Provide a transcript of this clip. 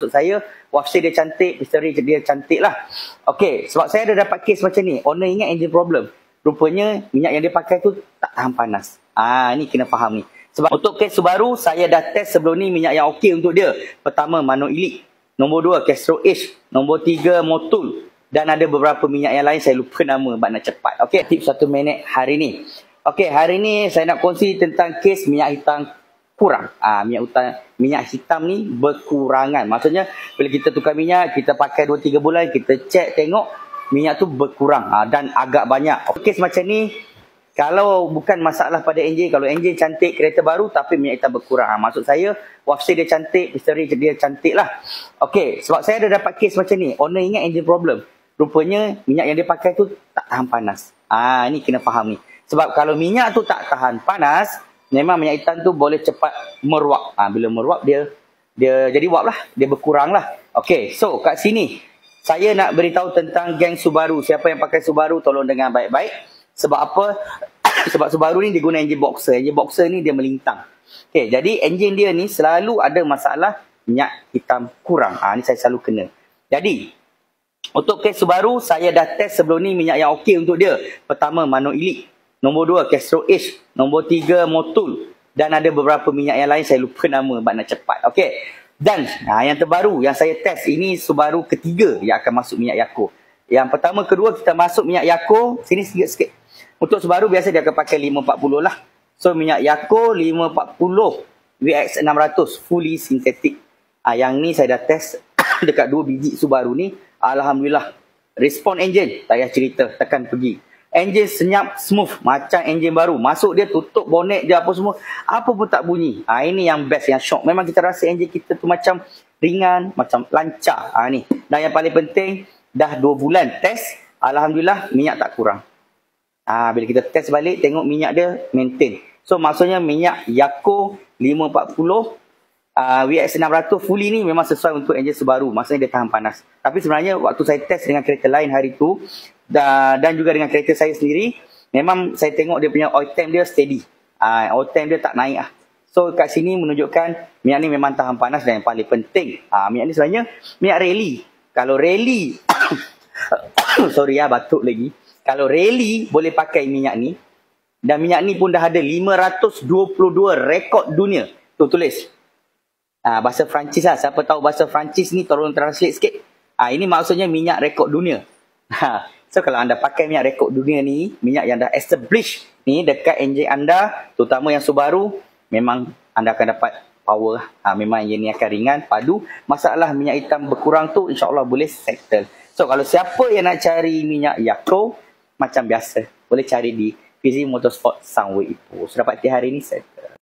Untuk saya, wafsir dia cantik, history dia cantik lah. Okey, sebab saya ada dapat kes macam ni. Owner ingat engine problem. Rupanya minyak yang dia pakai tu tak tahan panas. Ni kena faham ni. Sebab untuk kes Subaru, saya dah test sebelum ni minyak yang okey untuk dia. Pertama, Mano Elite. Nombor 2, Castro H. Nombor 3, Motul. Dan ada beberapa minyak yang lain, saya lupa nama sebab nak cepat. Okey, tips 1 minit hari ni. Okey, hari ni saya nak kongsi tentang kes minyak hitam kurang. Minyak hitam ni berkurangan. Maksudnya, bila kita tukar minyak, kita pakai 2-3 bulan, kita cek tengok minyak tu berkurang dan agak banyak. Kes macam ni, kalau bukan masalah pada enjin, kalau enjin cantik, kereta baru tapi minyak hitam berkurang. Maksud saya, wafsir dia cantik, history dia cantik lah. Okey, sebab saya ada dapat kes macam ni. Owner ingat engine problem. Rupanya minyak yang dia pakai tu tak tahan panas. Ni kena faham ni. Sebab kalau minyak tu tak tahan panas, memang minyak hitam tu boleh cepat meruap. Bila meruap dia jadi wap lah. Dia berkurang lah. Okey, so kat sini saya nak beritahu tentang geng Subaru. Siapa yang pakai Subaru tolong dengar baik-baik. Sebab apa? Sebab Subaru ni dia guna enjin boxer. Enjin boxer ni dia melintang. Okey, jadi enjin dia ni selalu ada masalah minyak hitam kurang. Ni saya selalu kena. Jadi untuk kes Subaru, saya dah test sebelum ni minyak yang okey untuk dia. Pertama, Mano Elite. Nombor 2, Castro H. Nombor 3, Motul. Dan ada beberapa minyak yang lain, saya lupa nama sebab nak cepat. Okey. Dan yang terbaru yang saya test, ini Subaru ketiga yang akan masuk minyak Yako. Yang pertama, kedua kita masuk minyak Yako. Sini sikit. Untuk Subaru biasa dia akan pakai 540 lah. So minyak Yako 540 VX600 fully synthetic. Yang ni saya dah test dekat 2 biji Subaru ni. Alhamdulillah. Respon enjin, tak payah cerita, tekan pergi. Enjin senyap, smooth. Macam enjin baru. Masuk dia, tutup bonet je apa semua. Apa pun tak bunyi. Ini yang best, yang shock. Memang kita rasa enjin kita tu macam ringan, macam lancar. Ni. Dan yang paling penting, dah 2 bulan test. Alhamdulillah, minyak tak kurang. Bila kita test balik, tengok minyak dia maintain. So, maksudnya minyak Yako 540 VX600 fully ni memang sesuai untuk enjin Subaru. Maksudnya dia tahan panas. Tapi sebenarnya waktu saya test dengan kereta lain hari tu dan juga dengan kereta saya sendiri, memang saya tengok dia punya oil temp dia steady. Oil temp dia tak naik lah. So kat sini menunjukkan minyak ni memang tahan panas. Dan yang paling penting, minyak ni sebenarnya minyak rally. Kalau rally sorry batuk lagi. Kalau rally boleh pakai minyak ni, dan minyak ni pun dah ada 522 rekod dunia. Tulis bahasa Perancis lah. Siapa tahu bahasa Perancis ni tolong translate sikit. Ini maksudnya minyak rekod dunia. So kalau anda pakai minyak rekod dunia ni, minyak yang dah established ni dekat enjin anda, terutama yang Subaru, memang anda akan dapat power. Memang enjin ni akan ringan, padu. Masalah minyak hitam berkurang tu insyaAllah boleh settle. So kalau siapa yang nak cari minyak Yako, macam biasa, boleh cari di PZ Motorsport Sunway Ipoh. So dapat hari ni settle.